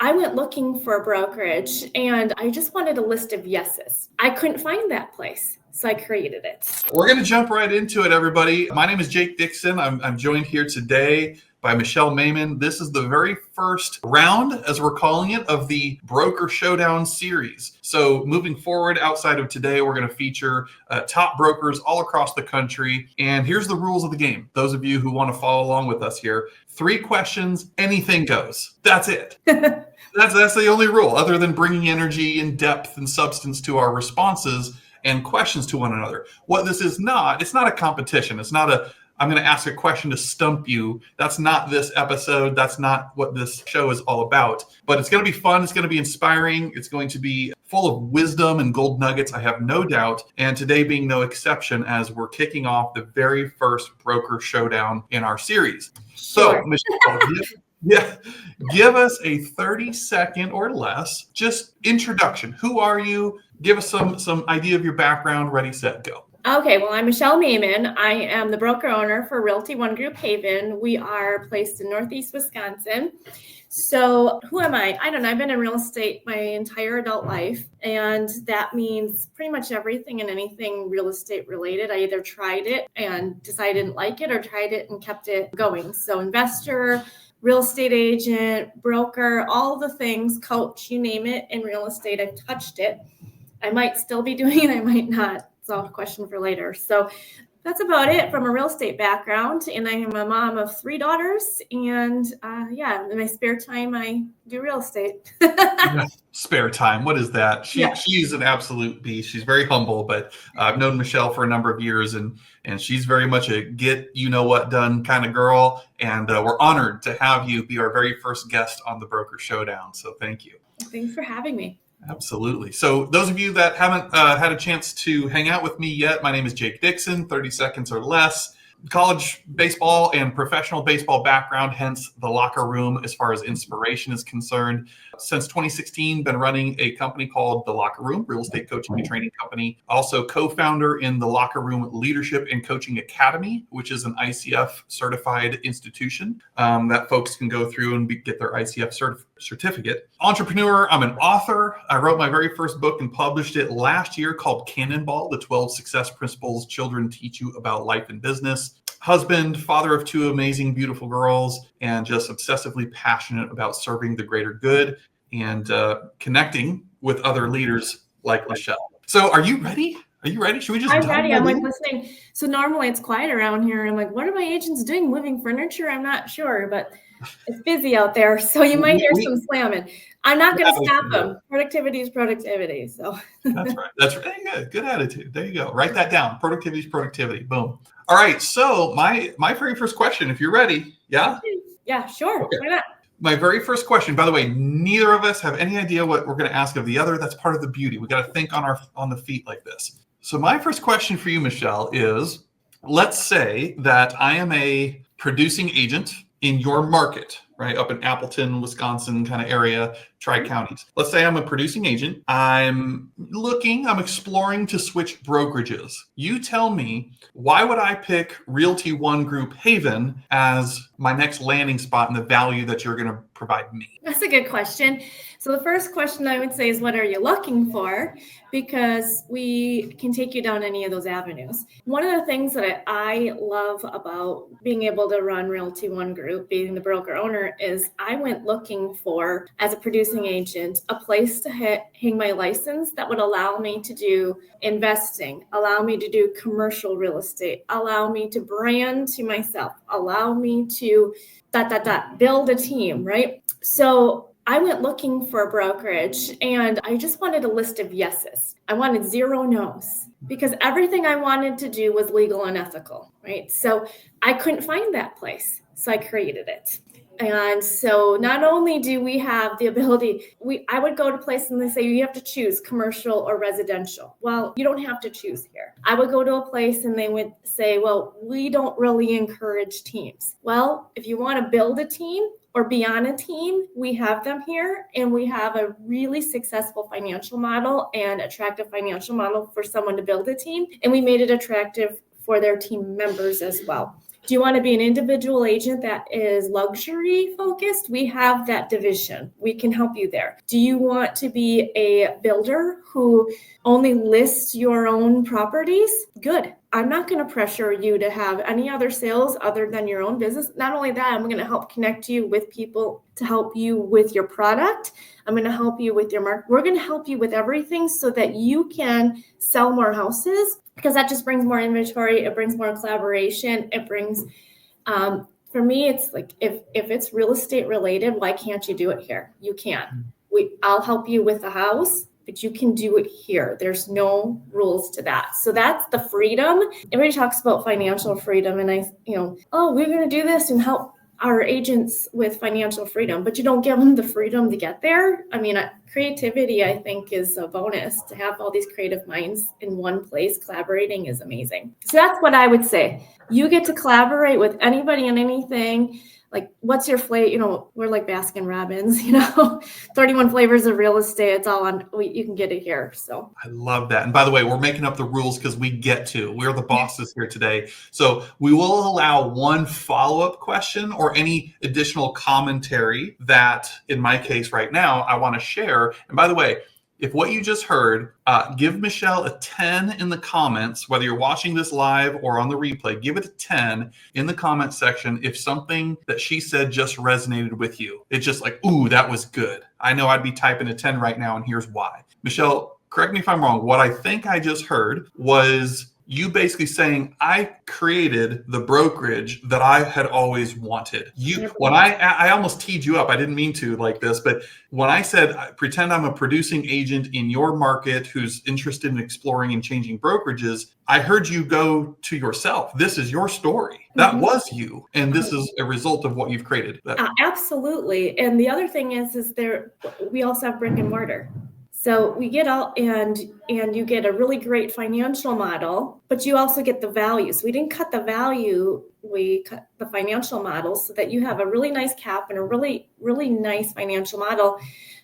I went looking for a brokerage and I just wanted a list of yeses. I couldn't find that place, so I created it. We're going to jump right into it, everybody. My name is Jake Dixon. I'm joined here today by Michelle Maiman. This is the very first round, as we're calling it, of the Broker Showdown series. So moving forward, outside of today, we're going to feature top brokers all across the country. And here's the rules of the game. Those of you who want to follow along with us here, 3 questions, anything goes. That's it. That's the only rule, other than bringing energy and depth and substance to our responses and questions to one another. What this is not, it's not a competition. It's not I'm going to ask a question to stump you. That's not this episode. That's not what this show is all about. But it's going to be fun. It's going to be inspiring. It's going to be full of wisdom and gold nuggets, I have no doubt. And today being no exception, as we're kicking off the very first Broker Showdown in our series. So, Michelle, give us a 30-second or less, just introduction. Who are you? Give us some idea of your background. Ready, set, go. Okay, well, I'm Michelle Maiman. I am the broker owner for Realty ONE Group Haven. We are placed in Northeast Wisconsin. So who am I? I don't know. I've been in real estate my entire adult life, and that means pretty much everything and anything real estate related. I either tried it and decided I didn't like it, or tried it and kept it going. So investor, real estate agent, broker, all the things, coach, you name it, in real estate, I've touched it. I might still be doing it, I might not. It's all a question for later. So that's about it from a real estate background. And I am a mom of 3 daughters. And in my spare time, I do real estate. Spare time. What is that? She's an absolute beast. She's very humble, but I've known Michelle for a number of years, and she's very much a get you know what done kind of girl. And we're honored to have you be our very first guest on the Broker Showdown. So thank you. Thanks for having me. Absolutely. So those of you that haven't had a chance to hang out with me yet, my name is Jake Dixon, 30 seconds or less. College baseball and professional baseball background, hence the locker room as far as inspiration is concerned. Since 2016, been running a company called The Locker Room, real estate coaching and training company. Also co-founder in the Locker Room Leadership and Coaching Academy, which is an ICF certified institution that folks can go through and get their ICF certificate. Entrepreneur, I'm an author. I wrote my very first book and published it last year called Cannonball, the 12 Success Principles Children Teach You About Life and Business. Husband, father of 2 amazing, beautiful girls, and just obsessively passionate about serving the greater good and connecting with other leaders like Michelle. So are you ready? Are you ready? Should we just I'm ready. I'm listening. So normally it's quiet around here. I'm like, what are my agents doing? Moving furniture? I'm not sure, but it's busy out there. So you might hear some slamming. I'm not going to stop them. Productivity is productivity. So That's right. That's right. Good attitude. There you go. Write that down. Productivity is productivity. Boom. All right. So my very first question, if you're ready. Yeah? Yeah, sure. Okay. Why not? My very first question, by the way, neither of us have any idea what we're going to ask of the other. That's part of the beauty. We got to think on the feet like this. So my first question for you, Michelle, is let's say that I am a producing agent in your market, right? Up in Appleton, Wisconsin kind of area, tri-counties. Let's say I'm a producing agent. I'm exploring to switch brokerages. You tell me, why would I pick Realty ONE Group Haven as my next landing spot and the value that you're going to provide me? That's a good question. So the first question I would say is, what are you looking for? Because we can take you down any of those avenues. One of the things that I love about being able to run Realty ONE Group, being the broker owner, is I went looking for, as a producing agent, a place to hang my license that would allow me to do investing, allow me to do commercial real estate, allow me to brand to myself, allow me to build a team, right? So I went looking for a brokerage and I just wanted a list of yeses. I wanted 0 no's because everything I wanted to do was legal and ethical, right? So I couldn't find that place. So I created it. And so not only do we have the ability, I would go to places and they say, you have to choose commercial or residential. Well, you don't have to choose here. I would go to a place and they would say, well, we don't really encourage teams. Well, if you want to build a team or be on a team, we have them here, and we have a really successful financial model and attractive financial model for someone to build a team. And we made it attractive for their team members as well. Do you want to be an individual agent that is luxury focused? We have that division. We can help you there. Do you want to be a builder who only lists your own properties? Good. I'm not going to pressure you to have any other sales other than your own business. Not only that, I'm going to help connect you with people to help you with your product. I'm going to help you with your market. We're going to help you with everything so that you can sell more houses, because that just brings more inventory. It brings more collaboration. It brings, for me, it's like, if it's real estate related, why can't you do it here? You can. I'll help you with the house, but you can do it here. There's no rules to that. So that's the freedom. Everybody talks about financial freedom, and we're going to do this and help our agents with financial freedom, but you don't give them the freedom to get there. I mean, creativity, I think, is a bonus. To have all these creative minds in one place collaborating is amazing. So that's what I would say. You get to collaborate with anybody and anything. Like, what's your flavor? We're like Baskin Robbins, 31 flavors of real estate. It's all on, you can get it here. So I love that. And by the way, we're making up the rules because we get to. We're the bosses here today. So we will allow one follow-up question or any additional commentary that, in my case right now, I want to share. And by the way, if what you just heard, give Michelle a 10 in the comments, whether you're watching this live or on the replay, give it a 10 in the comment section if something that she said just resonated with you. It's just like, ooh, that was good. I know I'd be typing a 10 right now, and here's why. Michelle, correct me if I'm wrong. What I think I just heard was you basically saying, I created the brokerage that I had always wanted. When I almost teed you up, I didn't mean to like this, but when I said, pretend I'm a producing agent in your market who's interested in exploring and changing brokerages, I heard you go to yourself. This is your story. That was you. And this is a result of what you've created. Absolutely. And the other thing is we also have brick and mortar. So we get all, and you get a really great financial model, but you also get the value. So we didn't cut the value, we cut the financial model so that you have a really nice cap and a really, really nice financial model.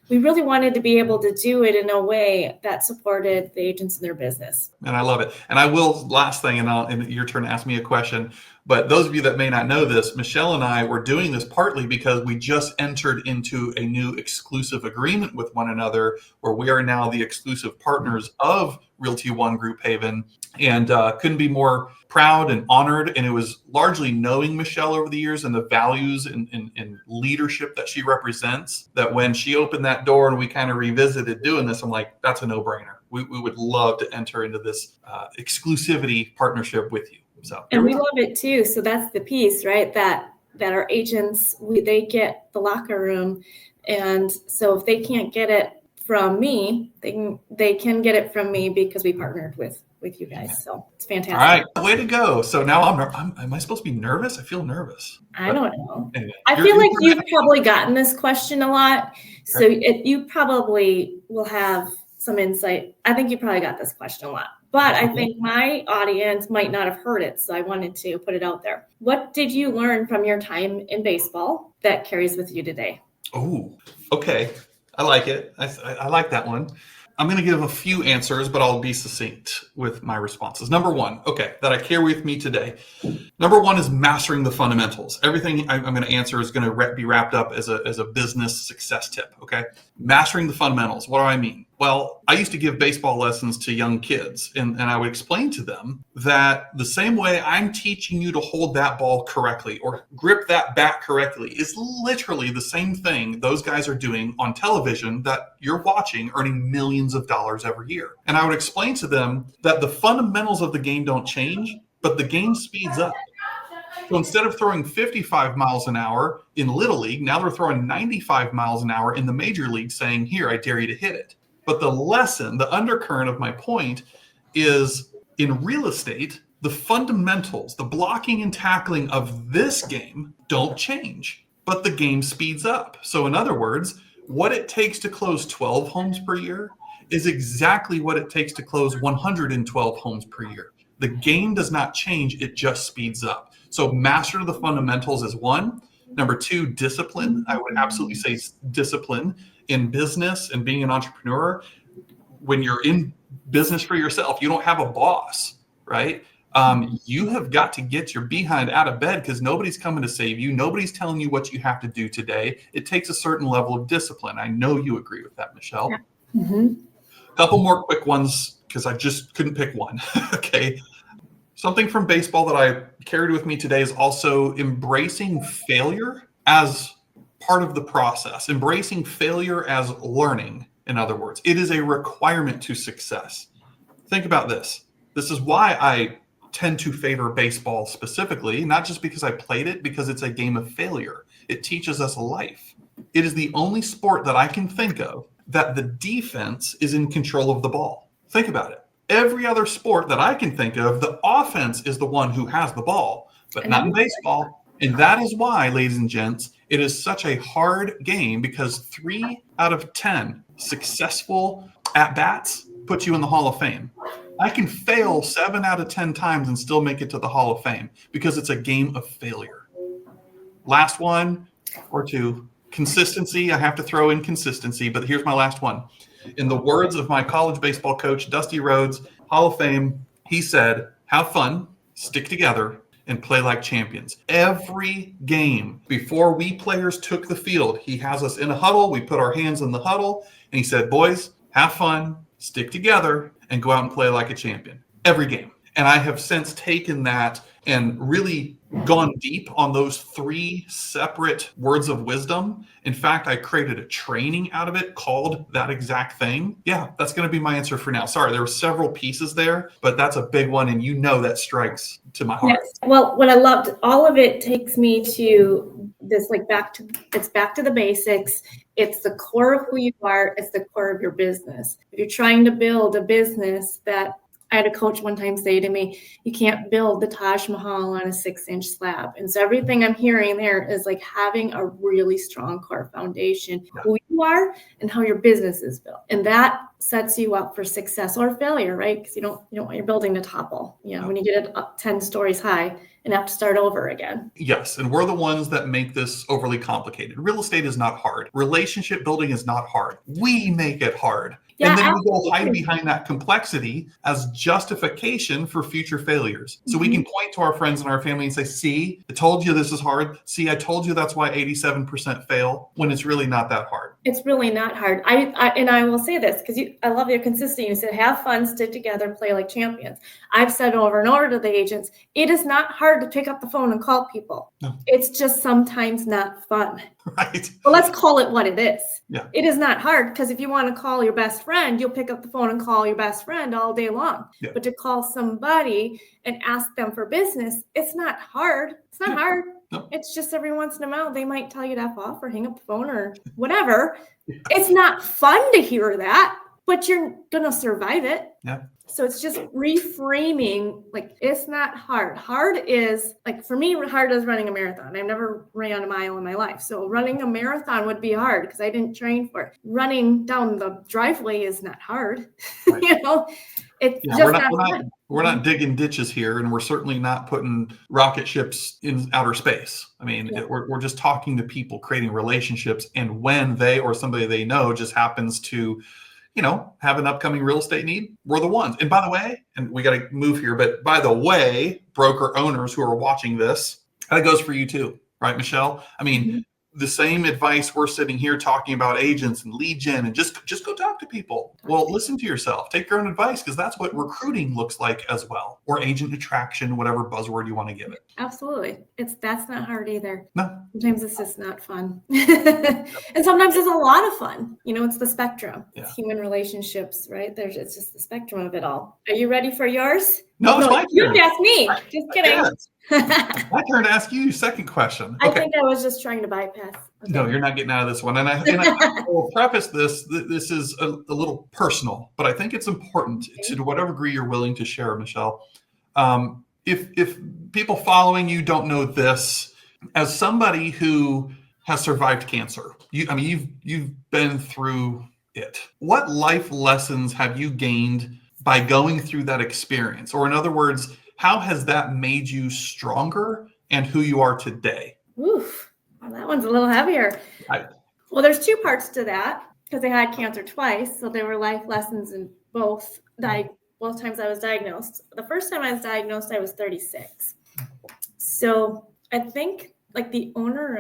We really wanted to be able to do it in a way that supported the agents in their business. And I love it. And I will, last thing, and your turn to ask me a question. But those of you that may not know this, Michelle and I were doing this partly because we just entered into a new exclusive agreement with one another, where we are now the exclusive partners of Realty ONE Group Haven, and couldn't be more proud and honored. And it was largely knowing Michelle over the years and the values and leadership that she represents, that when she opened that door and we kind of revisited doing this, I'm like, that's a no-brainer. We would love to enter into this exclusivity partnership with you. And we love it too. So that's the piece, right? That our agents, they get the locker room. And so if they can't get it from me, they can get it from me because we partnered with you guys. So it's fantastic. All right. Way to go. So now am I supposed to be nervous? I feel nervous. I don't know. Anyway, I feel like you've probably gotten this question a lot. So you probably will have some insight. I think you probably got this question a lot. But I think my audience might not have heard it, so I wanted to put it out there. What did you learn from your time in baseball that carries with you today? Oh, okay. I like it. I like that one. I'm going to give a few answers, but I'll be succinct with my responses. Number one, that I carry with me today. Number one is mastering the fundamentals. Everything I'm going to answer is going to be wrapped up as a business success tip. Okay. Mastering the fundamentals. What do I mean? Well, I used to give baseball lessons to young kids, and I would explain to them that the same way I'm teaching you to hold that ball correctly or grip that bat correctly is literally the same thing those guys are doing on television that you're watching, earning millions of dollars every year. And I would explain to them that the fundamentals of the game don't change, but the game speeds up. So instead of throwing 55 miles an hour in Little League, now they're throwing 95 miles an hour in the Major League, saying, here, I dare you to hit it. But the lesson, the undercurrent of my point is, in real estate, the fundamentals, the blocking and tackling of this game don't change, but the game speeds up. So in other words, what it takes to close 12 homes per year is exactly what it takes to close 112 homes per year. The game does not change, it just speeds up. So master the fundamentals is one. Number two, discipline. I would absolutely say discipline in business and being an entrepreneur. When you're in business for yourself, you don't have a boss, right? You have got to get your behind out of bed because nobody's coming to save you. Nobody's telling you what you have to do today. It takes a certain level of discipline. I know you agree with that, Michelle. Yeah. Mm-hmm. A couple more quick ones because I just couldn't pick one. Okay. Something from baseball that I carried with me today is also embracing failure as part of the process, embracing failure as learning. In other words, it is a requirement to success. Think about this. This is why I tend to favor baseball specifically, not just because I played it, because it's a game of failure. It teaches us life. It is the only sport that I can think of that the defense is in control of the ball. Think about it. Every other sport that I can think of, the offense is the one who has the ball, but not in baseball. And that is why, ladies and gents, it is such a hard game because 3 out of 10 successful at-bats put you in the Hall of Fame. I can fail 7 out of 10 times and still make it to the Hall of Fame because it's a game of failure. Last one or two, consistency. I have to throw in consistency, but here's my last one. In the words of my college baseball coach, Dusty Rhodes, Hall of Fame, he said, have fun, stick together, and play like champions. Every game before we players took the field, he has us in a huddle. We put our hands in the huddle, and he said, boys, have fun, stick together, and go out and play like a champion. Every game. And I have since taken that and really gone deep on those 3 separate words of wisdom. In fact, I created a training out of it called that exact thing. Yeah, that's going to be my answer for now. Sorry, there were several pieces there, but that's a big one. And you know that strikes to my heart. Yes. Well, what I loved, all of it takes me to this, like back to the basics. It's the core of who you are. It's the core of your business. If you're trying to build a business that, I had a coach one time say to me, you can't build the Taj Mahal on a 6-inch slab. And so everything I'm hearing there is like having a really strong core foundation, who you are and how your business is built. And that sets you up for success or failure, right? Because you don't want your building to topple, when you get it up 10 stories high and have to start over again. Yes, and we're the ones that make this overly complicated. Real estate is not hard. Relationship building is not hard. We make it hard. Yeah, and then we go hide behind that complexity as justification for future failures. So we can point to our friends and our family and say, see, I told you this is hard. See, I told you that's why 87% fail, when it's really not that hard. It's really not hard. I will say this because I love your consistency. You said, have fun, stick together, play like champions. I've said over and over to the agents, it is not hard to pick up the phone and call people. No. It's just sometimes not fun. Right. Well, let's call it what it is. Yeah. It is not hard because if you want to call your best friend, you'll pick up the phone and call your best friend all day long. Yeah. But to call somebody and ask them for business, it's not hard. It's not hard. No. It's just every once in a while, they might tell you to F off or hang up the phone or whatever. Yeah. It's not fun to hear that, but you're going to survive it. Yeah. So it's just reframing, like, it's not hard. Hard is, like, for me, hard is running a marathon. I've never ran a mile in my life. So running a marathon would be hard because I didn't train for it. Running down the driveway is not hard. Right. It's just not hard. We're not digging ditches here, and we're certainly not putting rocket ships in outer space. I mean, we're just talking to people, creating relationships, and when they or somebody they know just happens to have an upcoming real estate need, we're the ones. And by the way, and we got to move here, but by the way, broker owners who are watching this, that goes for you too, right, Michelle? I mean, the same advice we're sitting here talking about agents and lead gen and just go talk to people. Well, listen to yourself, take your own advice, because that's what recruiting looks like as well, or agent attraction, whatever buzzword you want to give it. Absolutely. That's not hard either. No. Sometimes it's just not fun. And sometimes it's a lot of fun. It's the spectrum. Yeah. It's human relationships, right? It's just the spectrum of it all. Are you ready for yours? No, it's my turn. You have to ask me. Just kidding. My turn to ask you second question. Okay. I think I was just trying to bypass. Okay. No, you're not getting out of this one. And I will preface this. This is a little personal, but I think it's important to whatever degree you're willing to share, Michelle. If people following you don't know this, as somebody who has survived cancer, you've been through it. What life lessons have you gained by going through that experience? Or in other words, how has that made you stronger and who you are today? Oof, well, that one's a little heavier. Right. Well, there's 2 parts to that because I had cancer twice. So there were life lessons in both that I both times I was diagnosed. The first time I was diagnosed, I was 36. So I think like the owner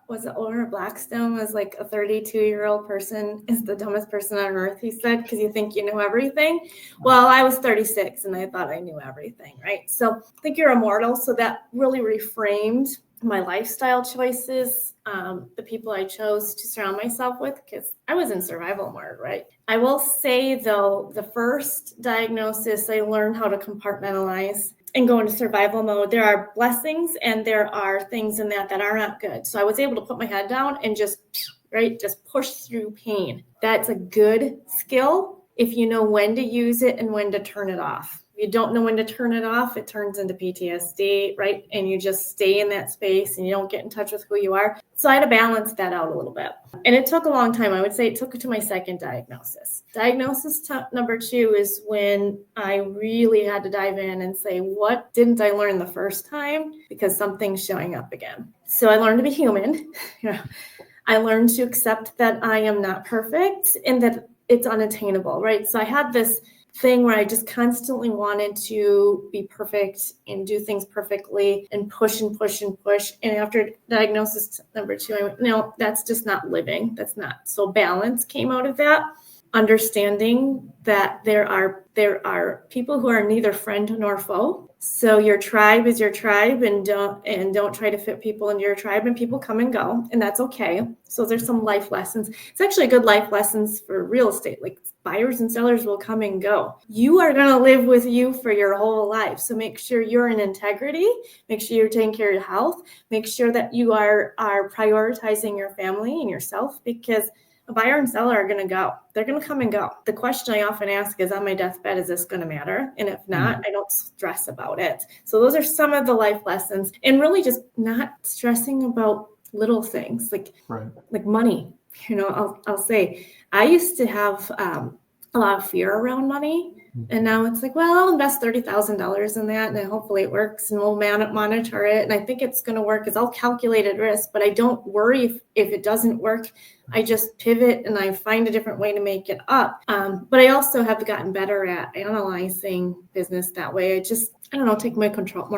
of Blackstone was like a 32-year-old person is the dumbest person on earth, he said, because you think you know everything. Well, I was 36 and I thought I knew everything, right? So I think you're immortal. So that really reframed my lifestyle choices, the people I chose to surround myself with, because I was in survival mode, right? I will say, though, the first diagnosis, I learned how to compartmentalize and go into survival mode. There are blessings and there are things in that are not good. So I was able to put my head down and just push through pain. That's a good skill if you know when to use it and when to turn it off. If you don't know when to turn it off, it turns into PTSD, right? And you just stay in that space and you don't get in touch with who you are. So I had to balance that out a little bit. And it took a long time. I would say it took to my second diagnosis. Number 2 is when I really had to dive in and say, what didn't I learn the first time? Because something's showing up again. So I learned to be human. I learned to accept that I am not perfect and that it's unattainable, right? So I had this thing where I just constantly wanted to be perfect and do things perfectly and push and push and push. And after diagnosis number 2, I went, no, that's just not living. That's not. So balance came out of that. Understanding that there are people who are neither friend nor foe. So your tribe is your tribe, and don't try to fit people into your tribe, and people come and go, and that's okay. So there's some life lessons. It's actually good life lessons for real estate. Like buyers and sellers will come and go. You are going to live with you for your whole life. So make sure you're in integrity. Make sure you're taking care of your health. Make sure that you are prioritizing your family and yourself, because a buyer and seller are going to go. They're going to come and go. The question I often ask is, on my deathbed, is this going to matter? And if not, I don't stress about it. So those are some of the life lessons, and really just not stressing about little things like money. I'll say I used to have a lot of fear around money. And now it's like, well, I'll invest $30,000 in that, and hopefully it works, and we'll monitor it. And I think it's going to work. It's all calculated risk, but I don't worry if it doesn't work. I just pivot and I find a different way to make it up. But I also have gotten better at analyzing business that way. I don't know, take more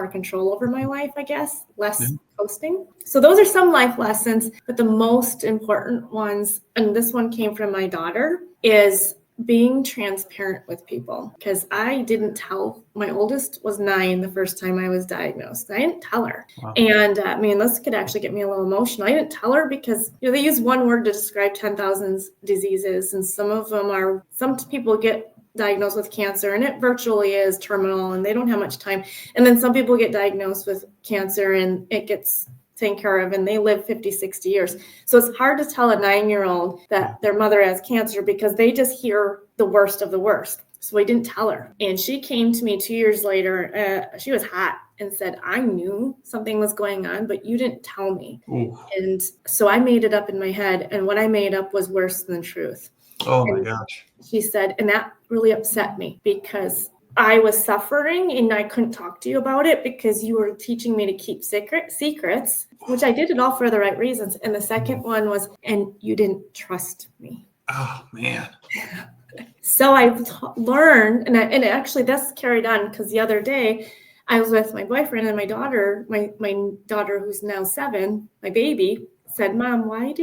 control over my life, I guess, less coasting. So those are some life lessons, but the most important ones, and this one came from my daughter, is being transparent with people. Because I didn't tell, my oldest was 9 the first time I was diagnosed. I didn't tell her. Wow. And this could actually get me a little emotional. I didn't tell her because they use one word to describe 10,000 diseases. And some people get diagnosed with cancer and it virtually is terminal and they don't have much time. And then some people get diagnosed with cancer and it gets taken care of and they live 50, 60 years. So it's hard to tell a 9-year-old that their mother has cancer because they just hear the worst of the worst. So I didn't tell her. And she came to me 2 years later. She was hot and said, I knew something was going on, but you didn't tell me. Ooh. And so I made it up in my head. And what I made up was worse than truth. Oh my gosh. She said, and that really upset me because I was suffering and I couldn't talk to you about it because you were teaching me to keep secrets, which I did it all for the right reasons. And the second one was, and you didn't trust me. Oh, man. So I've learned, and actually that's carried on because the other day I was with my boyfriend and my daughter, my daughter who's now 7, my baby, said, Mom, I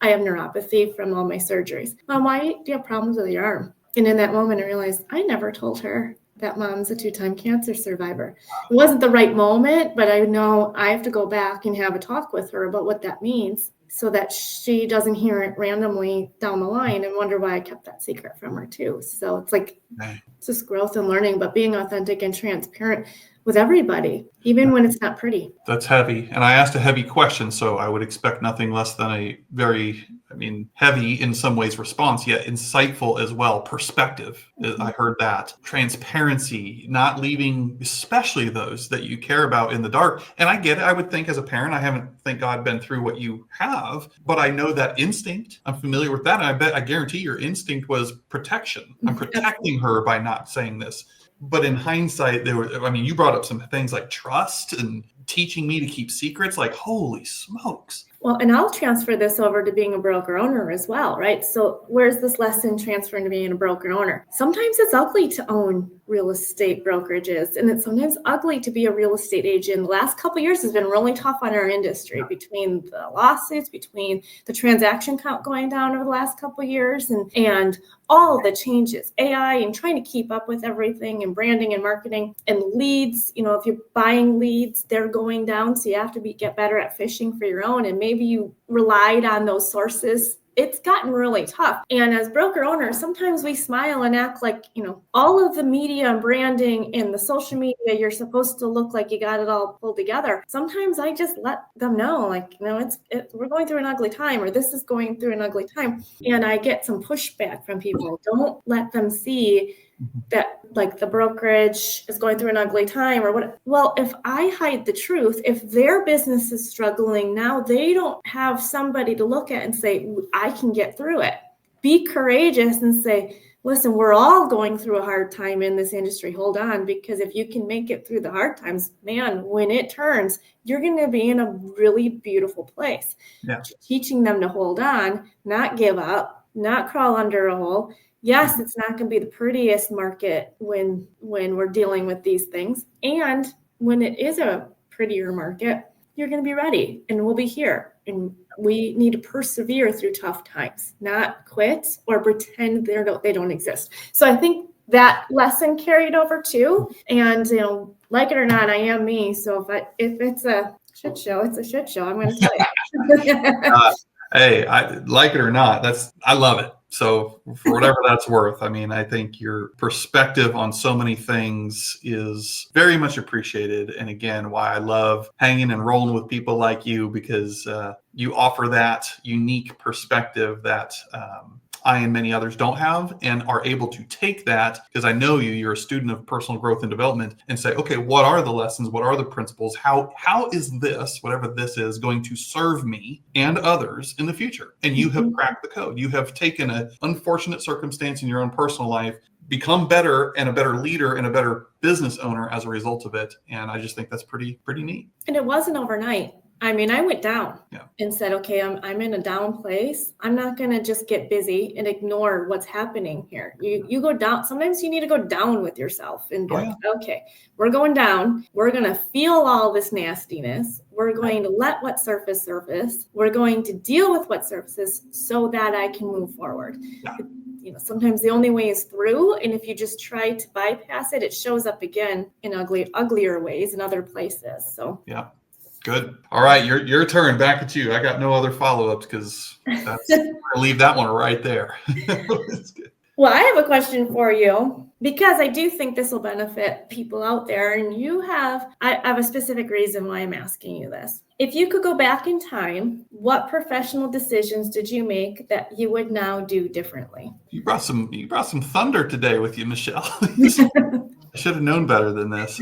have neuropathy from all my surgeries. Mom, why do you have problems with your arm? And in that moment, I realized I never told her that Mom's a 2-time cancer survivor. It wasn't the right moment, but I know I have to go back and have a talk with her about what that means so that she doesn't hear it randomly down the line and wonder why I kept that secret from her too. So it's like, it's just growth and learning, but being authentic and transparent with everybody, even when it's not pretty. That's heavy. And I asked a heavy question, so I would expect nothing less than a very, heavy in some ways response, yet insightful as well. Perspective. Mm-hmm. I heard that. Transparency, not leaving, especially those that you care about in the dark. And I get it. I would think as a parent, I haven't, thank God, been through what you have, but I know that instinct. I'm familiar with that. And I guarantee your instinct was protection. I'm protecting her by not saying this. But in hindsight, you brought up some things like trust and teaching me to keep secrets, like, holy smokes. Well, and I'll transfer this over to being a broker owner as well, right? So where's this lesson transferring to being a broker owner? Sometimes it's ugly to own real estate brokerages, and it's sometimes ugly to be a real estate agent. The last couple of years has been really tough on our industry, between the lawsuits, between the transaction count going down over the last couple of years, and all the changes, AI, and trying to keep up with everything, and branding and marketing and leads. If you're buying leads, they're going down. So you have to get better at fishing for your own. And maybe you relied on those sources. It's gotten really tough. And as broker owners, sometimes we smile and act like, all of the media and branding and the social media, you're supposed to look like you got it all pulled together. Sometimes I just let them know, we're going through an ugly time, or this is going through an ugly time. And I get some pushback from people. Don't let them see that the brokerage is going through an ugly time or what. Well, if I hide the truth, if their business is struggling now, they don't have somebody to look at and say, I can get through it. Be courageous and say, listen, we're all going through a hard time in this industry. Hold on, because if you can make it through the hard times, man, when it turns, you're going to be in a really beautiful place. Yeah. Teaching them to hold on, not give up, not crawl under a hole. Yes, it's not going to be the prettiest market when we're dealing with these things. And when it is a prettier market, you're going to be ready, and we'll be here. And we need to persevere through tough times, not quit or pretend they don't exist. So I think that lesson carried over too. And, like it or not, I am me. So if it's a shit show, it's a shit show. I'm going to tell you. Hey, I like it or not, I love it. So for whatever that's worth, I think your perspective on so many things is very much appreciated. And again, why I love hanging and rolling with people like you, because you offer that unique perspective that I and many others don't have, and are able to take that, because I know you're a student of personal growth and development, and say, okay, what are the lessons? What are the principles? How is this, whatever this is, going to serve me and others in the future? And you have cracked the code. You have taken an unfortunate circumstance in your own personal life, become better and a better leader and a better business owner as a result of it. And I just think that's pretty neat. And it wasn't overnight. I went down and said, okay, I'm in a down place. I'm not going to just get busy and ignore what's happening here. You go down. Sometimes you need to go down with yourself and be okay, we're going down. We're going to feel all this nastiness. We're going to let what surface. We're going to deal with what surfaces so that I can move forward. Yeah. Sometimes the only way is through. And if you just try to bypass it, it shows up again in uglier ways in other places. So, yeah. Good. All right, your turn. Back at you. I got no other follow-ups, because I'll leave that one right there. That's good. Well, I have a question for you, because I do think this will benefit people out there. And I have a specific reason why I'm asking you this. If you could go back in time, what professional decisions did you make that you would now do differently? You brought some thunder today with you, Michelle. I should have known better than this.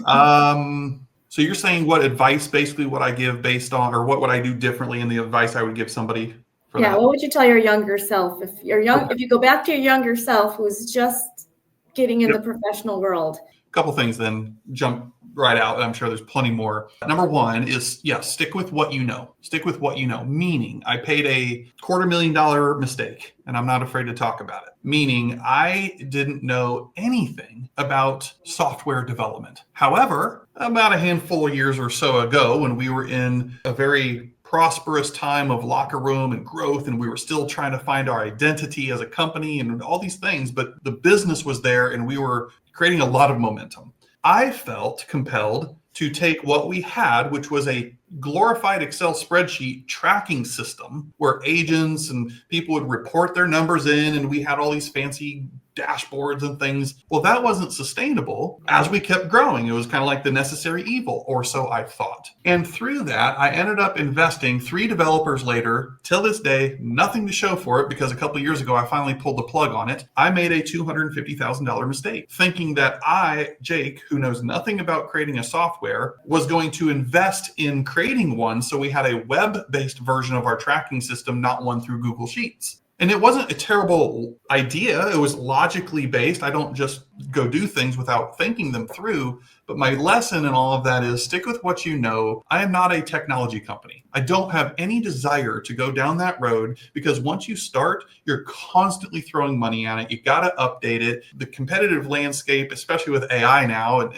So you're saying what advice, basically what I give based on, or what would I do differently in the advice I would give somebody for that? What would you tell your younger self if if you go back to your younger self who's just getting in the professional world? A couple things then jump right out. I'm sure there's plenty more. Number one is, stick with what you know. Stick with what you know. Meaning, I paid a $250,000 mistake, and I'm not afraid to talk about it. Meaning, I didn't know anything about software development. However, about a handful of years or so ago, when we were in a very prosperous time of locker room and growth, and we were still trying to find our identity as a company and all these things, but the business was there and we were creating a lot of momentum. I felt compelled to take what we had, which was a glorified Excel spreadsheet tracking system where agents and people would report their numbers in, and we had all these fancy dashboards and things. Well, that wasn't sustainable as we kept growing. It was kind of like the necessary evil, or so I thought. And through that, I ended up investing 3 developers later. Till this day, nothing to show for it, because a couple of years ago, I finally pulled the plug on it. I made a $250,000 mistake, thinking that I, Jake, who knows nothing about creating a software, was going to invest in creating one. So we had a web-based version of our tracking system, not one through Google Sheets. And it wasn't a terrible idea. It was logically based. I don't just go do things without thinking them through. But my lesson in all of that is stick with what you know. I am not a technology company. I don't have any desire to go down that road because once you start, you're constantly throwing money at it. You got to update it. The competitive landscape, especially with AI now,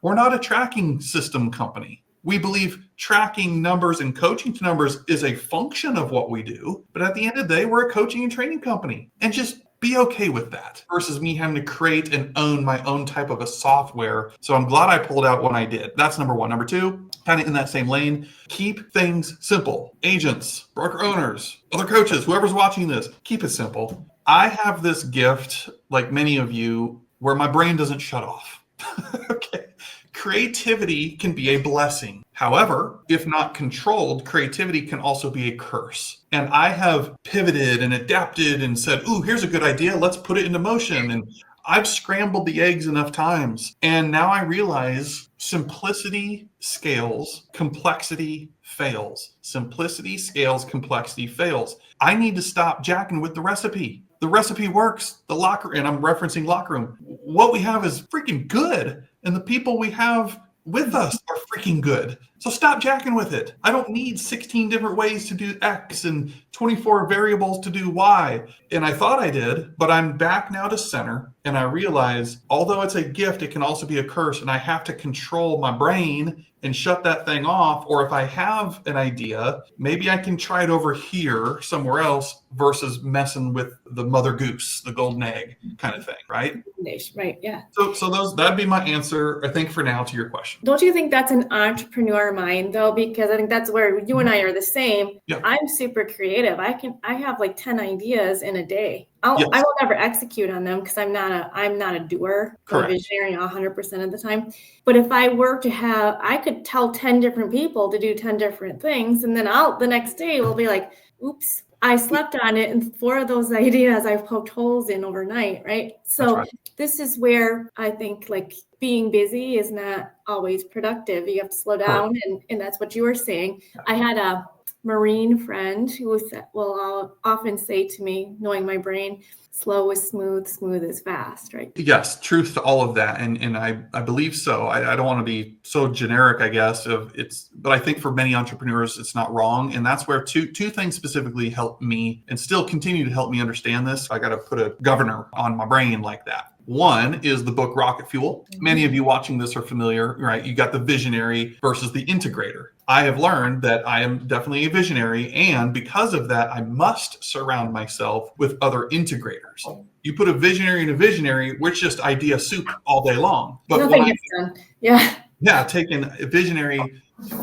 we're not a tracking system company. We believe tracking numbers and coaching to numbers is a function of what we do. But at the end of the day, we're a coaching and training company. And just be okay with that versus me having to create and own my own type of a software. So I'm glad I pulled out when I did. That's number one. Number two, kind of in that same lane, keep things simple. Agents, broker owners, other coaches, whoever's watching this, keep it simple. I have this gift, like many of you, where my brain doesn't shut off. Okay. Creativity can be a blessing. However, if not controlled, creativity can also be a curse. And I have pivoted and adapted and said, ooh, here's a good idea. Let's put it into motion. And I've scrambled the eggs enough times. And now I realize simplicity scales, complexity fails. Simplicity scales, complexity fails. I need to stop jacking with the recipe. The recipe works. The locker, and I'm referencing locker room. What we have is freaking good. And the people we have with us are freaking good. So stop jacking with it. I don't need 16 different ways to do X and 24 variables to do Y. And I thought I did, but I'm back now to center. And I realize, although it's a gift, it can also be a curse. And I have to control my brain and shut that thing off. Or if I have an idea, maybe I can try it over here somewhere else versus messing with the mother goose, the golden egg kind of thing, right? Right, yeah. So that'd be my answer, I think, for now to your question. Don't you think that's an entrepreneur mind though? Because I think that's where you and I are the same. Yeah. I'm super creative. I have like 10 ideas in a day. Yes. I will never execute on them because I'm not a doer. Correct. I'm a visionary 100% of the time. But if I were to I could tell 10 different people to do 10 different things, and then the next day will be like, oops, I slept on it, and 4 of those ideas I've poked holes in overnight, right? So This is where I think like being busy is not always productive. You have to slow down, and that's what you were saying. I had a Marine friend who will often say to me, knowing my brain, slow is smooth, smooth is fast, right? Yes, truth to all of that. And I believe so. I don't want to be so generic, I guess, but I think for many entrepreneurs, it's not wrong. And that's where two things specifically help me and still continue to help me understand this. I got to put a governor on my brain like that. One is the book Rocket Fuel. Many of you watching this are familiar, right? You got the visionary versus the integrator. I have learned that I am definitely a visionary, and because of that, I must surround myself with other integrators. You put a visionary and a visionary, we're just idea soup all day long. But nothing gets done. Yeah, taking a visionary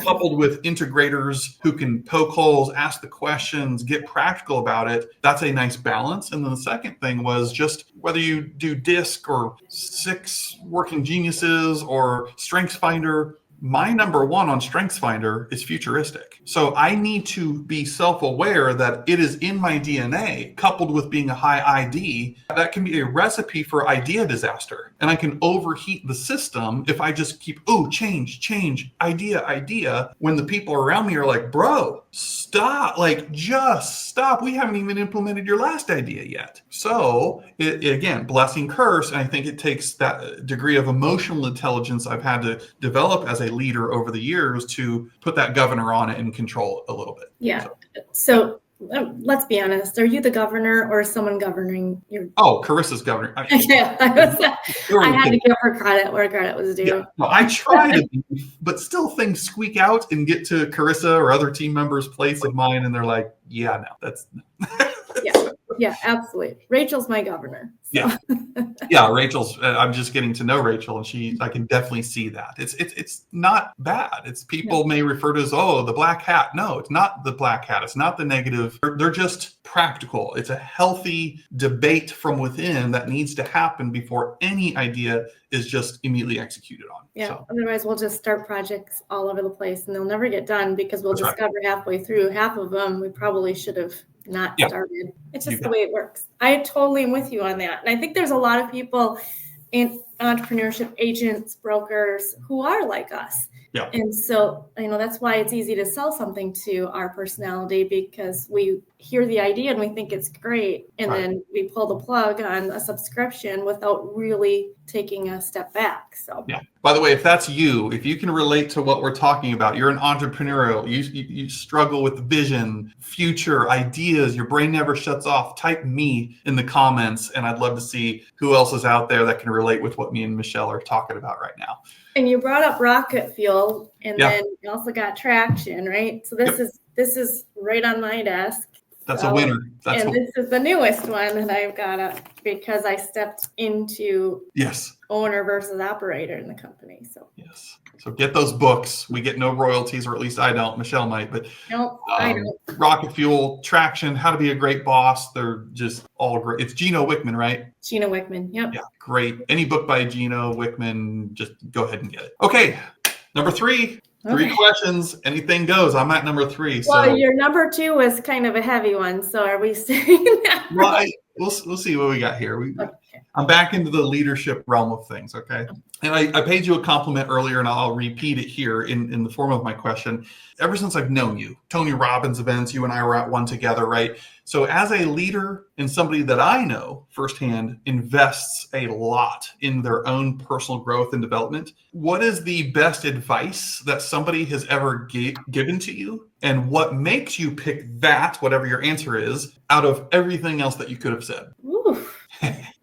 coupled with integrators who can poke holes, ask the questions, get practical about it, that's a nice balance. And then the second thing was just whether you do DISC or 6 Working Geniuses or StrengthsFinder, my number one on StrengthsFinder is futuristic. So I need to be self-aware that it is in my DNA, coupled with being a high ID, that can be a recipe for idea disaster. And I can overheat the system if I just keep, change, idea, when the people around me are like, bro, stop, just stop. We haven't even implemented your last idea yet. So again, blessing, curse. And I think it takes that degree of emotional intelligence I've had to develop as a leader over the years to put that governor on it and control it a little bit. Yeah. So let's be honest. Are you the governor or someone governing your? Oh, Carissa's governor. I had to give her credit where credit was due. Yeah. Well, I try to be, but still things squeak out and get to Carissa or other team members' plates of mine, and they're like, yeah, no, that's. Yeah, absolutely. Rachel's my governor. So. Yeah. Rachel's. I'm just getting to know Rachel, and I can definitely see that. It's not bad. It's people may refer to as the black hat. No, it's not the black hat. It's not the negative. They're just practical. It's a healthy debate from within that needs to happen before any idea is just immediately executed on. Yeah. So. Otherwise, we'll just start projects all over the place, and they'll never get done because we'll discover halfway through half of them we probably should have not started. It's just the way it works. I totally am with you on that. And I think there's a lot of people in entrepreneurship, agents, brokers who are like us. Yeah. And so, that's why it's easy to sell something to our personality, because we hear the idea and we think it's great. And Right. then we pull the plug on a subscription without really taking a step back. So, yeah. By the way, if that's you, if you can relate to what we're talking about, you're an entrepreneurial, you struggle with vision, future, ideas, your brain never shuts off, type me in the comments. And I'd love to see who else is out there that can relate with what me and Michelle are talking about right now. And you brought up rocket fuel, and Yeah. then you also got traction, right? So this is right on my desk. That's a winner. This is the newest one that I've got because I stepped into yes, owner versus operator in the company. So yes. So get those books. We get no royalties, or at least I don't. Michelle might, but nope, I don't. Rocket Fuel, Traction, How to Be a Great Boss. They're just all great. It's Gino Wickman, right? Gino Wickman. Yep. Yeah, great. Any book by Gino Wickman, just go ahead and get it. Okay, number 3. Okay. 3 questions. Anything goes. I'm at number 3. Well, so your number 2 was kind of a heavy one. So are we saying that? Well, we'll see what we got here. Okay. I'm back into the leadership realm of things, okay? And I paid you a compliment earlier, and I'll repeat it here in the form of my question. Ever since I've known you, Tony Robbins events, you and I were at one together, right? So as a leader and somebody that I know firsthand invests a lot in their own personal growth and development, what is the best advice that somebody has ever given to you? And what makes you pick that, whatever your answer is, out of everything else that you could have said? Oof.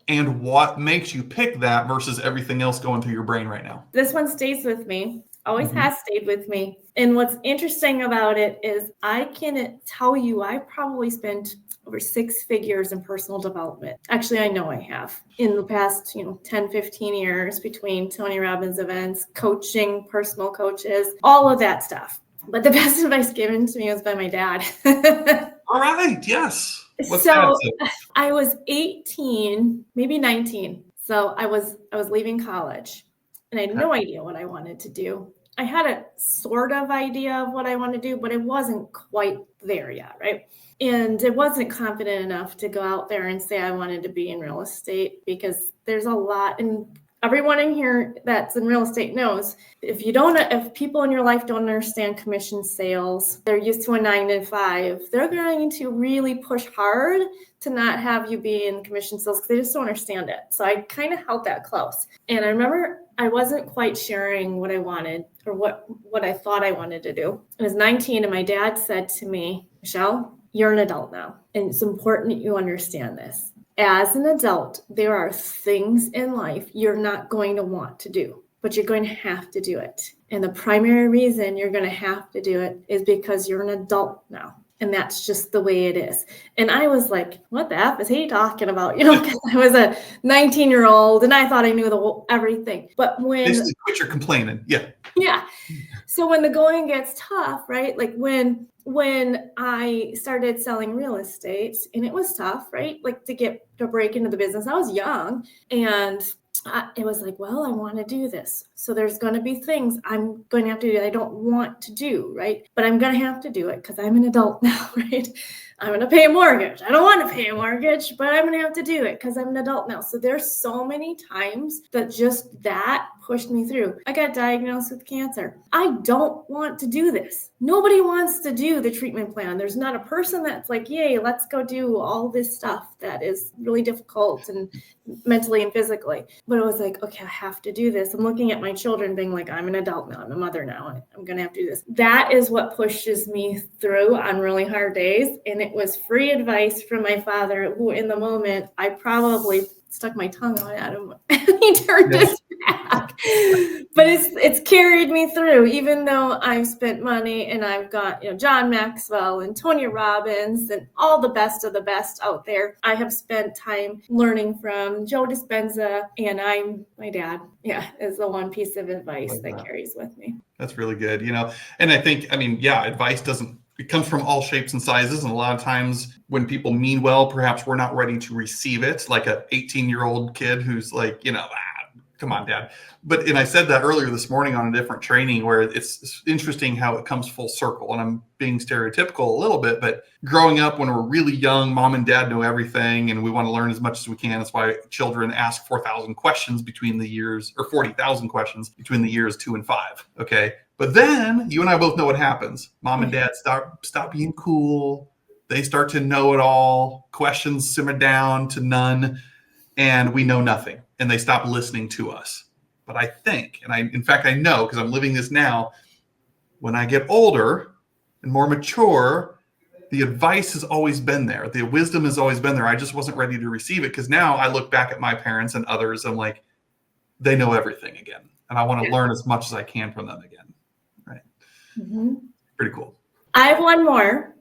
And what makes you pick that versus everything else going through your brain right now? This one stays with me. Always has stayed with me. And what's interesting about it is I can tell you I probably spent over 6 figures in personal development. Actually, I know I have in the past, 10, 15 years between Tony Robbins events, coaching, personal coaches, all of that stuff. But the best advice given to me was by my dad. All right. Yes. So I was 18, maybe 19. So I was leaving college, and I had no idea what I wanted to do. I had a sort of idea of what I wanted to do, but it wasn't quite there yet, right? And it wasn't confident enough to go out there and say I wanted to be in real estate, because there's a lot, and everyone in here that's in real estate knows if people in your life don't understand commission sales, they're used to a 9 to 5, they're going to really push hard to not have you be in commission sales because they just don't understand it. So I kind of held that close. And I remember I wasn't quite sharing what I wanted or what I thought I wanted to do. I was 19, and my dad said to me, Michelle, you're an adult now, and it's important that you understand this. As an adult, there are things in life you're not going to want to do, but you're going to have to do it. And the primary reason you're going to have to do it is because you're an adult now. And that's just the way it is. And I was like, what the F is he talking about? Because I was a 19-year-old and I thought I knew everything. But when... Basically, quit your complaining. Yeah. Yeah. So when the going gets tough, right? Like when I started selling real estate, and it was tough, right? Like to break into the business. I was young, and it was like, well, I want to do this. So there's going to be things I'm going to have to do that I don't want to do, right? But I'm going to have to do it because I'm an adult now, right? I'm going to pay a mortgage. I don't want to pay a mortgage, but I'm going to have to do it because I'm an adult now. So there's so many times that just that pushed me through. I got diagnosed with cancer. I don't want to do this. Nobody wants to do the treatment plan. There's not a person that's like, yay, let's go do all this stuff that is really difficult and mentally and physically. But it was like, okay, I have to do this. I'm looking at my children being like, I'm an adult now. I'm a mother now. I'm going to have to do this. That is what pushes me through on really hard days. And it was free advice from my father, who in the moment, I probably stuck my tongue out at him and he turned his back. But it's carried me through, even though I've spent money and I've got John Maxwell and Tony Robbins and all the best of the best out there. I have spent time learning from Joe Dispenza, and my dad is the one piece of advice that carries with me. That's really good. And I think, advice it comes from all shapes and sizes. And a lot of times when people mean well, perhaps we're not ready to receive it. Like a 18-year-old kid who's like, come on, Dad. And I said that earlier this morning on a different training, where it's interesting how it comes full circle. And I'm being stereotypical a little bit, but growing up when we're really young, mom and dad know everything and we want to learn as much as we can. That's why children ask 4,000 questions between the years, or 40,000 questions between the years 2 and 5. Okay. But then you and I both know what happens. Mom and dad stop being cool. They start to know it all. Questions simmer down to none, and we know nothing. And they stop listening to us. But I think, and in fact, I know because I'm living this now, when I get older and more mature, the advice has always been there. The wisdom has always been there. I just wasn't ready to receive it because now I look back at my parents and others. I'm like, they know everything again. And I want to learn as much as I can from them again. Right. Mm-hmm. Pretty cool. I have one more.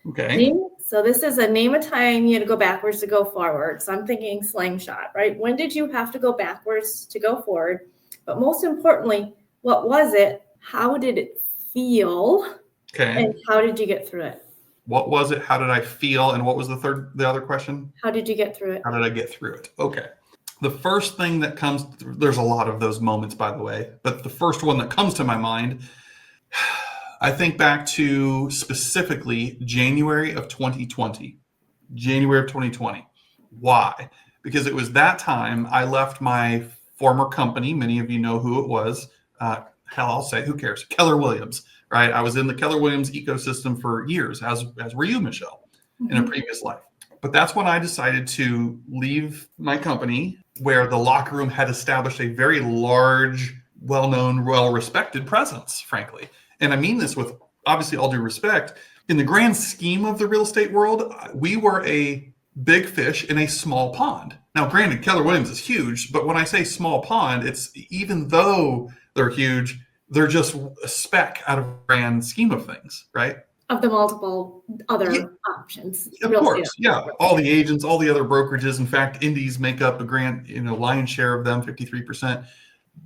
Okay. So this is a name a time you had to go backwards to go forward. So I'm thinking slingshot, right? When did you have to go backwards to go forward? But most importantly, what was it? How did it feel? Okay. And how did you get through it? What was it? How did I feel? And what was the other question? How did you get through it? How did I get through it? Okay. The first thing that comes, there's a lot of those moments, by the way, but the first one that comes to my mind, I think back to specifically January of 2020. January of 2020. Why? Because it was that time I left my former company. Many of you know who it was. Hell, I'll say, who cares? Keller Williams, right? I was in the Keller Williams ecosystem for years, as were you, Michelle, in a previous life. But that's when I decided to leave my company where the locker room had established a very large, well-known, well-respected presence, frankly. And I mean this with obviously all due respect. In the grand scheme of the real estate world, we were a big fish in a small pond. Now, granted, Keller Williams is huge, but when I say small pond, it's even though they're huge, they're just a speck out of the grand scheme of things, right? Of the multiple other options. Of course, yeah. All the agents, all the other brokerages. In fact, indies make up a grand, lion's share of them, 53%.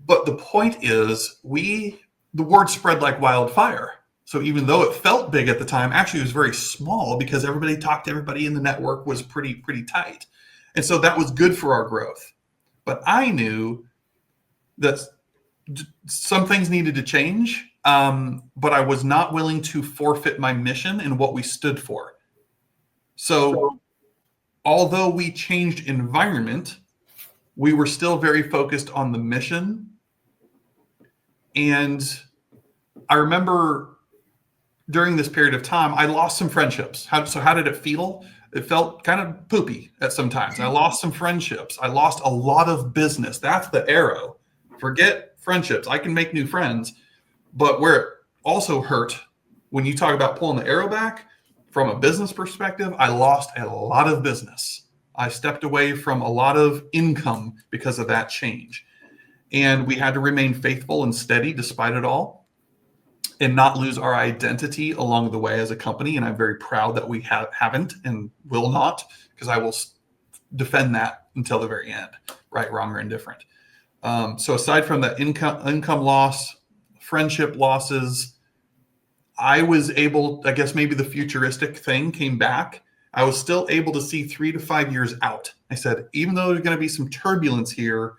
But the point is, the word spread like wildfire. So even though it felt big at the time, actually it was very small because everybody talked to everybody in the network was pretty tight. And so that was good for our growth. But I knew that some things needed to change, but I was not willing to forfeit my mission and what we stood for. So although we changed environment, we were still very focused on the mission. And I remember during this period of time, I lost some friendships. How did it feel? It felt kind of poopy at some times. I lost some friendships. I lost a lot of business. That's the arrow. Forget friendships. I can make new friends. But where it also hurt, when you talk about pulling the arrow back, from a business perspective, I lost a lot of business. I stepped away from a lot of income because of that change. And we had to remain faithful and steady despite it all and not lose our identity along the way as a company. And I'm very proud that we haven't and will not, because I will defend that until the very end, right, wrong, or indifferent. So aside from the income loss, friendship losses, I was able, I guess maybe the futuristic thing came back. I was still able to see 3 to 5 years out. I said, even though there's going to be some turbulence here,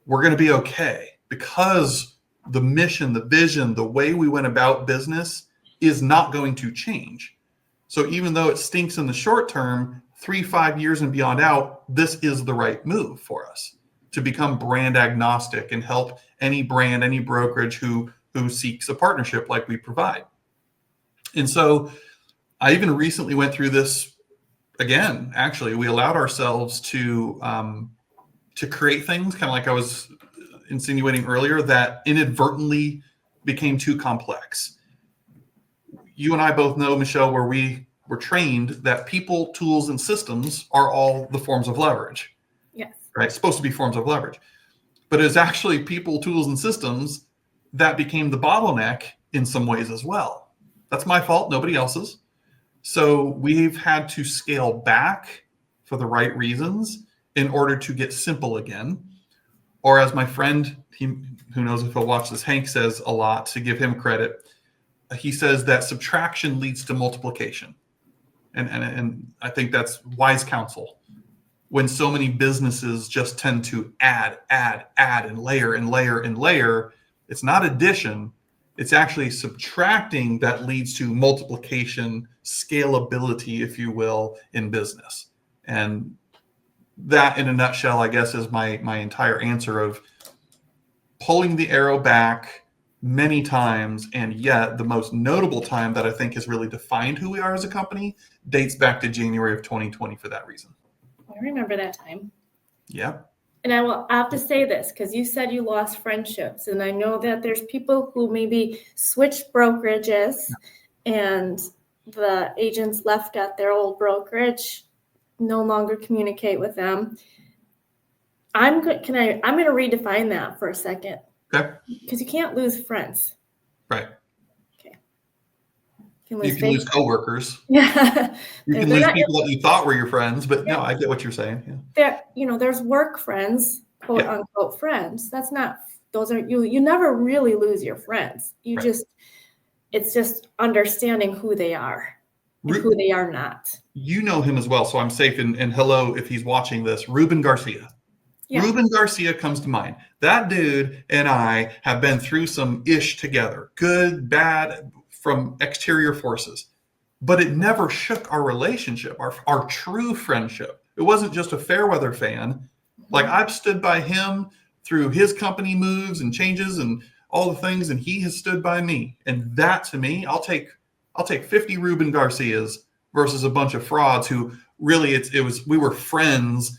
we're going to be okay because the mission, the vision, the way we went about business is not going to change. So even though it stinks in the short term, 3, 5 years and beyond out, this is the right move for us to become brand agnostic and help any brand, any brokerage who seeks a partnership like we provide. And so I even recently went through this again. Actually, we allowed ourselves to create things kind of like I was insinuating earlier that inadvertently became too complex. You and I both know, Michelle, where we were trained that people, tools, and systems are all the forms of leverage. Yes. Right? It's supposed to be forms of leverage. But it's actually people, tools, and systems that became the bottleneck in some ways as well. That's my fault, nobody else's. So we've had to scale back for the right reasons in order to get simple again. Or as my friend, who knows if he'll watch this, Hank says a lot, to give him credit, he says that subtraction leads to multiplication. And I think that's wise counsel. When so many businesses just tend to add, and layer, it's not addition. It's actually subtracting that leads to multiplication, scalability, if you will, in business. And that, in a nutshell, I guess, is my entire answer of pulling the arrow back, many times, and yet the most notable time that I think has really defined who we are as a company dates back to January of 2020 for that reason. I remember that time. Yeah. And I have to say this, because you said you lost friendships. And I know that there's people who maybe switched brokerages and the agents left at their old brokerage, no longer communicate with them. I'm going to redefine that for a second. Okay. Because you can't lose friends. Right. Okay. You can lose coworkers. Yeah. You can lose people that you thought were your friends, but no, I get what you're saying. Yeah. There's work friends, quote unquote friends. That's not, those are, you never really lose your friends. It's just understanding who they are and who they are not. You know him as well, so I'm safe. And hello, if he's watching this, Ruben Garcia. Yeah. Ruben Garcia comes to mind. That dude and I have been through some ish together, good, bad, from exterior forces. But it never shook our relationship, our true friendship. It wasn't just a fair weather fan. Like, I've stood by him through his company moves and changes and all the things, and he has stood by me. And that, to me, I'll take 50 Ruben Garcias versus a bunch of frauds who really we were friends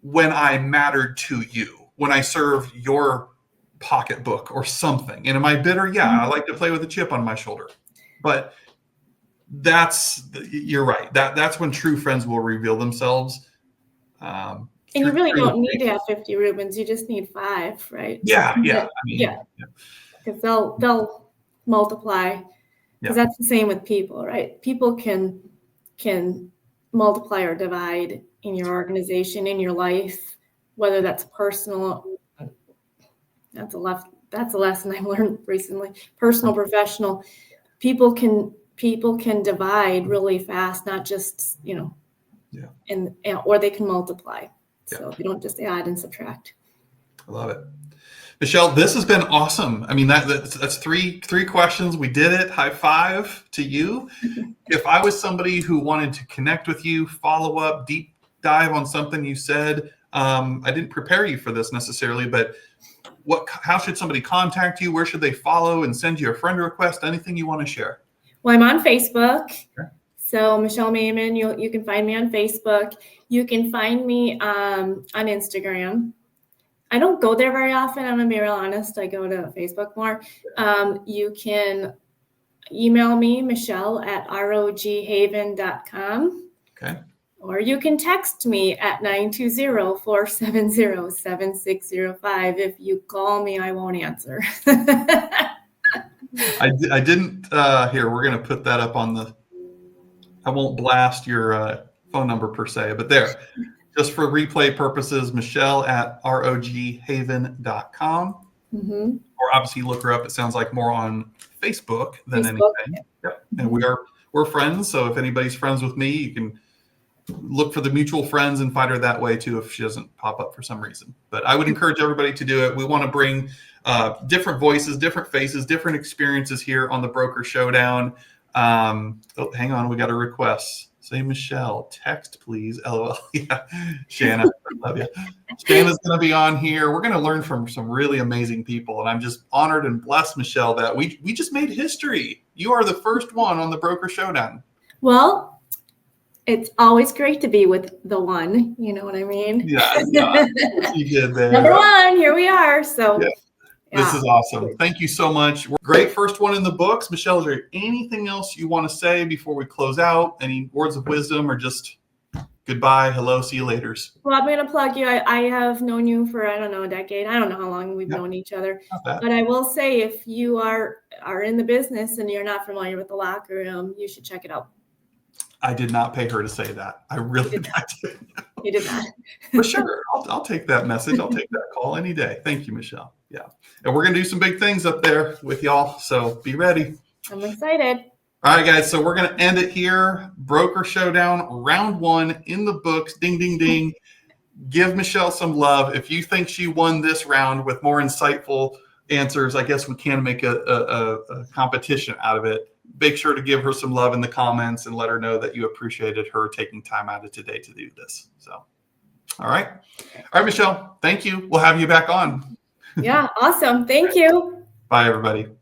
when I mattered to you, when I served your pocketbook or something. And am I bitter? Yeah, I like to play with a chip on my shoulder. But you're right. That's when true friends will reveal themselves. And you really don't need to have 50 Rubens. You just need 5, right? Yeah. Because they'll multiply. Because that's the same with people, right? People can multiply or divide in your organization, in your life, whether that's personal. That's a lesson I've learned recently. Personal, professional. People can divide really fast, not just, or they can multiply. So they don't just add and subtract. I love it. Michelle, this has been awesome. I mean, that's three questions. We did it. High five to you. If I was somebody who wanted to connect with you, follow up, deep dive on something you said, I didn't prepare you for this necessarily, but how should somebody contact you? Where should they follow and send you a friend request? Anything you want to share? Well, I'm on Facebook. Okay. So Michelle Maiman, you can find me on Facebook. You can find me on Instagram. I don't go there very often. I'm going to be real honest. I go to Facebook more. You can email me, michelle@roghaven.com. Okay. Or you can text me at 920-470-7605. If you call me, I won't answer. I didn't here. We're going to put that up on I won't blast your phone number per se, but there. Just for replay purposes, michelle@roghaven.com. Mm-hmm. Or obviously look her up. It sounds like more on Facebook than anything. Yep. And we're friends. So if anybody's friends with me, you can look for the mutual friends and find her that way too if she doesn't pop up for some reason. But I would encourage everybody to do it. We want to bring different voices, different faces, different experiences here on the Broker Showdown. Hang on. We got a request. Say, Michelle, text, please. LOL. Yeah. Shanna, I love you. Shanna's going to be on here. We're going to learn from some really amazing people. And I'm just honored and blessed, Michelle, that we just made history. You are the first one on the Broker Showdown. Well, it's always great to be with the one. You know what I mean? Yeah. You did there. Number one, here we are. So. Yeah. This is awesome. Thank you so much. Great first one in the books. Michelle, is there anything else you want to say before we close out? Any words of wisdom or just goodbye, hello, see you later? Well, I'm going to plug you. I have known you for, a decade. I don't know how long we've known each other. But I will say, if you are in the business and you're not familiar with the locker room, you should check it out. I did not pay her to say that. I really didn't. You did not. For sure. I'll take that message. I'll take that call any day. Thank you, Michelle. Yeah. And we're going to do some big things up there with y'all. So be ready. I'm excited. All right, guys. So we're going to end it here. Broker Showdown, round 1 in the books. Ding, ding, ding. Give Michelle some love. If you think she won this round with more insightful answers, I guess we can make a competition out of it. Make sure to give her some love in the comments and let her know that you appreciated her taking time out of today to do this. So, all right, Michelle, thank you. We'll have you back on. Yeah, awesome. Thank you. Bye, everybody.